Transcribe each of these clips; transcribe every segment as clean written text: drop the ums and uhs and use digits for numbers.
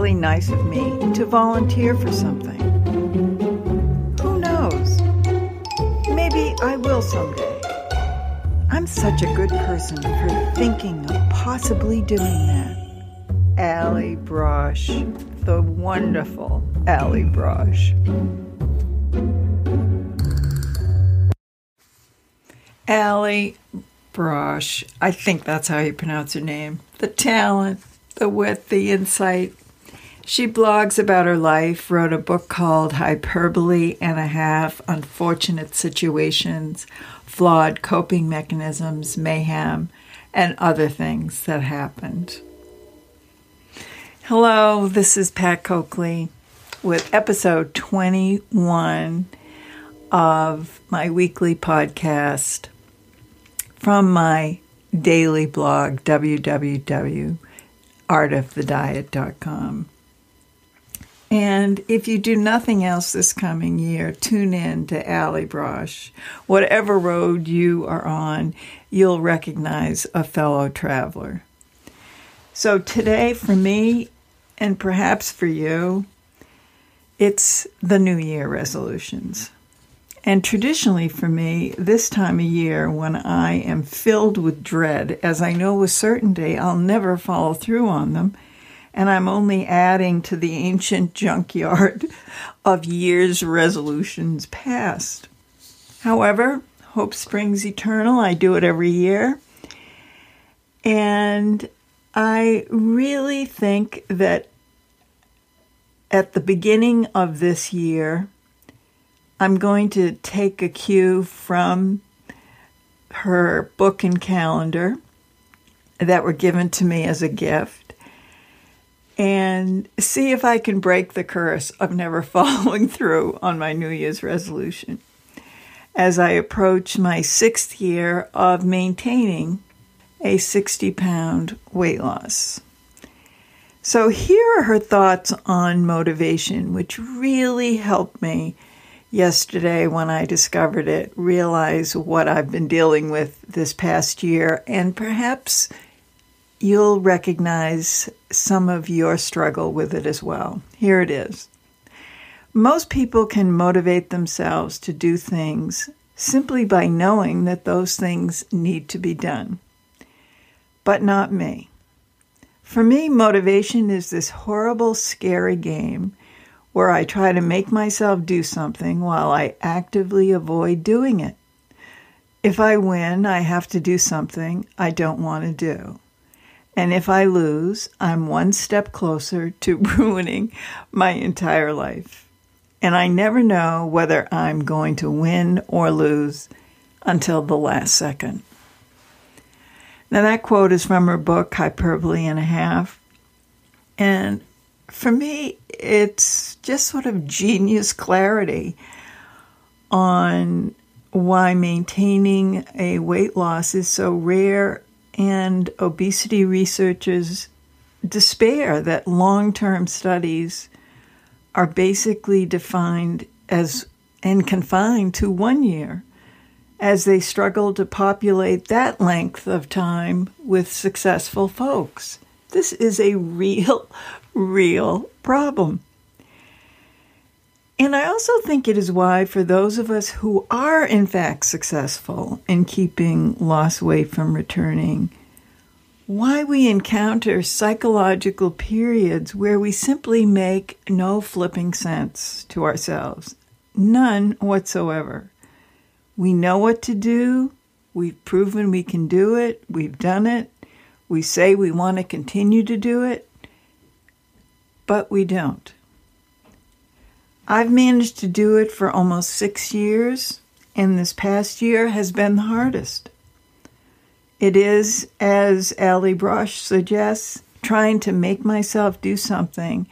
really nice of me to volunteer for something. Who knows? Maybe I will someday. I'm such a good person for thinking of possibly doing that. Allie Brosh, the wonderful Allie Brosh. Allie Brosh, I think that's how you pronounce her name. The talent, the wit, the insight. She blogs about her life, wrote a book called Hyperbole and a Half, Unfortunate Situations, Flawed Coping Mechanisms, Mayhem, and other things that happened. Hello, this is Pat Coakley with episode 21 of my weekly podcast from my daily blog, www.artofthediet.com. And if you do nothing else this coming year, tune in to Allie Brosh. Whatever road you are on, you'll recognize a fellow traveler. So today for me, and perhaps for you, it's the New Year resolutions. And traditionally for me, this time of year when I am filled with dread, as I know with certainty I'll never follow through on them, and I'm only adding to the ancient junkyard of year's resolutions past. However, hope springs eternal. I do it every year. And I really think that at the beginning of this year, I'm going to take a cue from her book and calendar that were given to me as a gift and see if I can break the curse of never following through on my New Year's resolution as I approach my 6th year of maintaining a 60-pound weight loss. So here are her thoughts on motivation, which really helped me yesterday when I discovered it, realize what I've been dealing with this past year, and perhaps you'll recognize some of your struggle with it as well. Here it is. Most people can motivate themselves to do things simply by knowing that those things need to be done. But not me. For me, motivation is this horrible, scary game where I try to make myself do something while I actively avoid doing it. If I win, I have to do something I don't want to do. And if I lose, I'm one step closer to ruining my entire life. And I never know whether I'm going to win or lose until the last second. Now that quote is from her book, Hyperbole and a Half. And for me, it's just sort of genius clarity on why maintaining a weight loss is so rare, and obesity researchers despair that long-term studies are basically defined as and confined to 1 year, as they struggle to populate that length of time with successful folks. This is a real problem. And I also think it is why, for those of us who are in fact successful in keeping lost weight from returning, why we encounter psychological periods where we simply make no flipping sense to ourselves. None whatsoever. We know what to do. We've proven we can do it. We've done it. We say we want to continue to do it, but we don't. I've managed to do it for almost 6 years, and this past year has been the hardest. It is, as Allie Brosh suggests, trying to make myself do something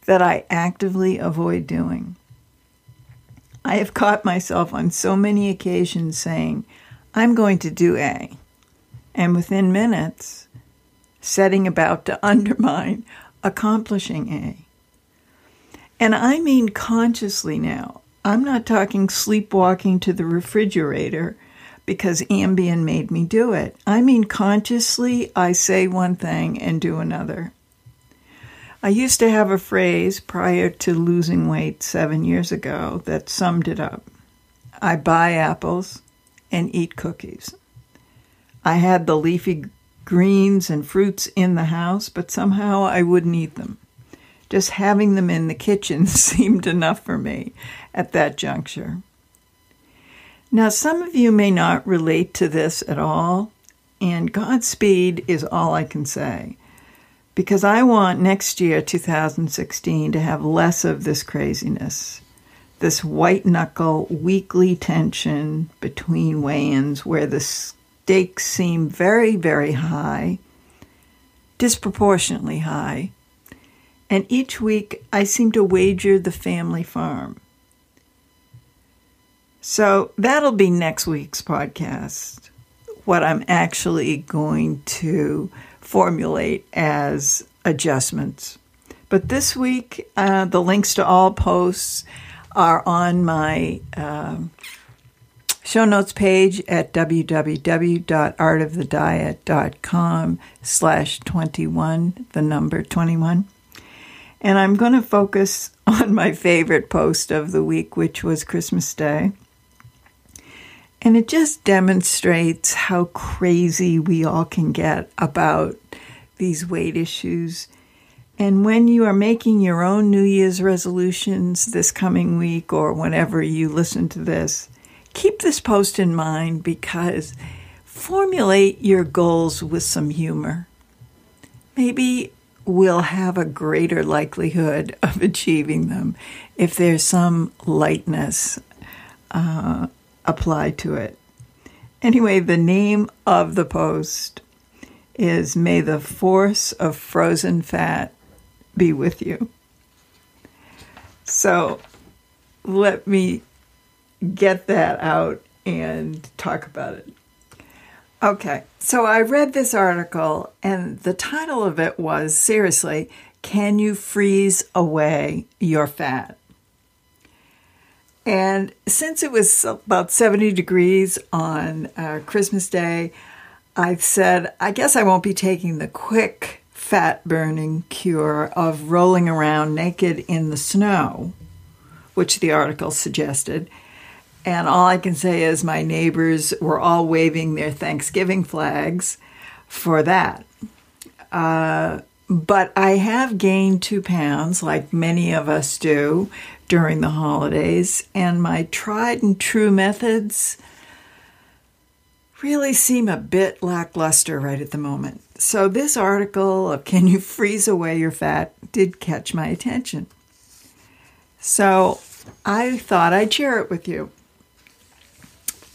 that I actively avoid doing. I have caught myself on so many occasions saying, I'm going to do A, and within minutes, setting about to undermine accomplishing A. And I mean consciously now. I'm not talking sleepwalking to the refrigerator because Ambien made me do it. I mean consciously, I say one thing and do another. I used to have a phrase prior to losing weight 7 years ago that summed it up. I buy apples and eat cookies. I had the leafy greens and fruits in the house, but somehow I wouldn't eat them. Just having them in the kitchen seemed enough for me at that juncture. Now, some of you may not relate to this at all, and Godspeed is all I can say, because I want next year, 2016, to have less of this craziness, this white-knuckle weekly tension between weigh-ins where the stakes seem very, very high, disproportionately high, and each week I seem to wager the family farm. So that'll be next week's podcast, what I'm actually going to formulate as adjustments. But this week, the links to all posts are on my show notes page at www.artofthediet.com/21, the number 21. And I'm going to focus on my favorite post of the week, which was Christmas Day. And it just demonstrates how crazy we all can get about these weight issues. And when you are making your own New Year's resolutions this coming week or whenever you listen to this, keep this post in mind because formulate your goals with some humor. Maybe we'll have a greater likelihood of achieving them if there's some lightness applied to it. Anyway, the name of the post is May the Force of Frozen Fat Be With You. So let me get that out and talk about it. Okay, so I read this article, and the title of it was, seriously, Can You Freeze Away Your Fat? And since it was about 70 degrees on Christmas Day, I said, I guess I won't be taking the quick fat-burning cure of rolling around naked in the snow, which the article suggested. And all I can say is my neighbors were all waving their Thanksgiving flags for that. But I have gained 2 pounds, like many of us do, during the holidays. And my tried and true methods really seem a bit lackluster right at the moment. So this article of Can You Freeze Away Your Fat did catch my attention. So I thought I'd share it with you.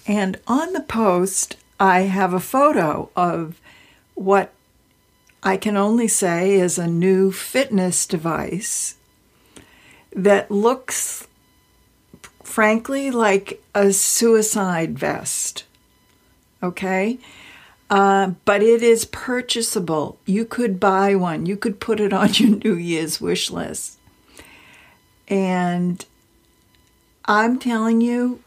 And on the post, I have a photo of what I can only say is a new fitness device that looks, frankly, like a suicide vest. Okay? But it is purchasable. You could buy one. You could put it on your New Year's wish list. And I'm telling you,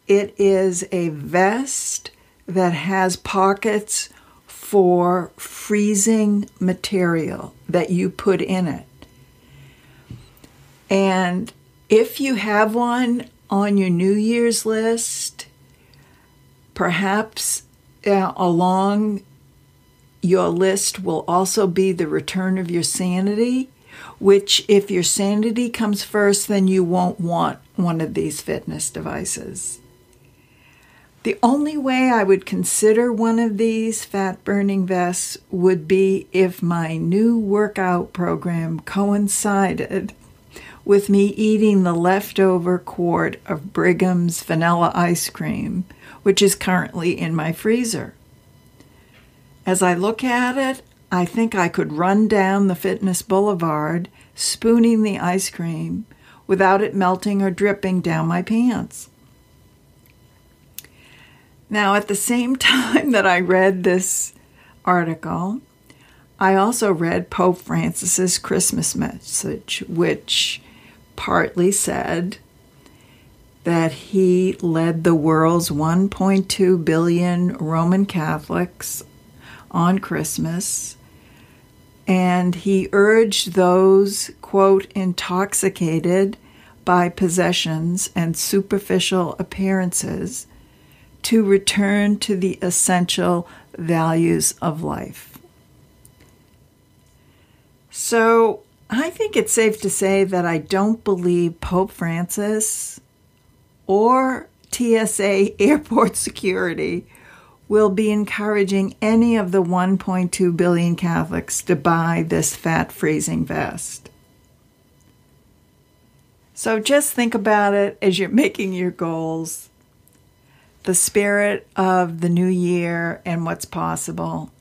it is a vest that has pockets for freezing material that you put in it. And if you have one on your New Year's list, perhaps along your list will also be the return of your sanity, which if your sanity comes first, then you won't want one of these fitness devices. The only way I would consider one of these fat-burning vests would be if my new workout program coincided with me eating the leftover quart of Brigham's vanilla ice cream, which is currently in my freezer. As I look at it, I think I could run down the Fitness Boulevard spooning the ice cream without it melting or dripping down my pants. Now, at the same time that I read this article, I also read Pope Francis's Christmas message, which partly said that he led the world's 1.2 billion Roman Catholics on Christmas And he urged those, quote, intoxicated by possessions and superficial appearances to return to the essential values of life. So I think it's safe to say that I don't believe Pope Francis or TSA airport security will be encouraging any of the 1.2 billion Catholics to buy this fat-freezing vest. So just think about it as you're making your goals, the spirit of the new year and what's possible.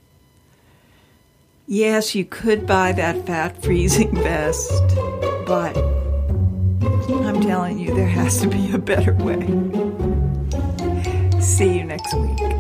Yes, you could buy that fat-freezing vest, but I'm telling you, there has to be a better way. See you next week.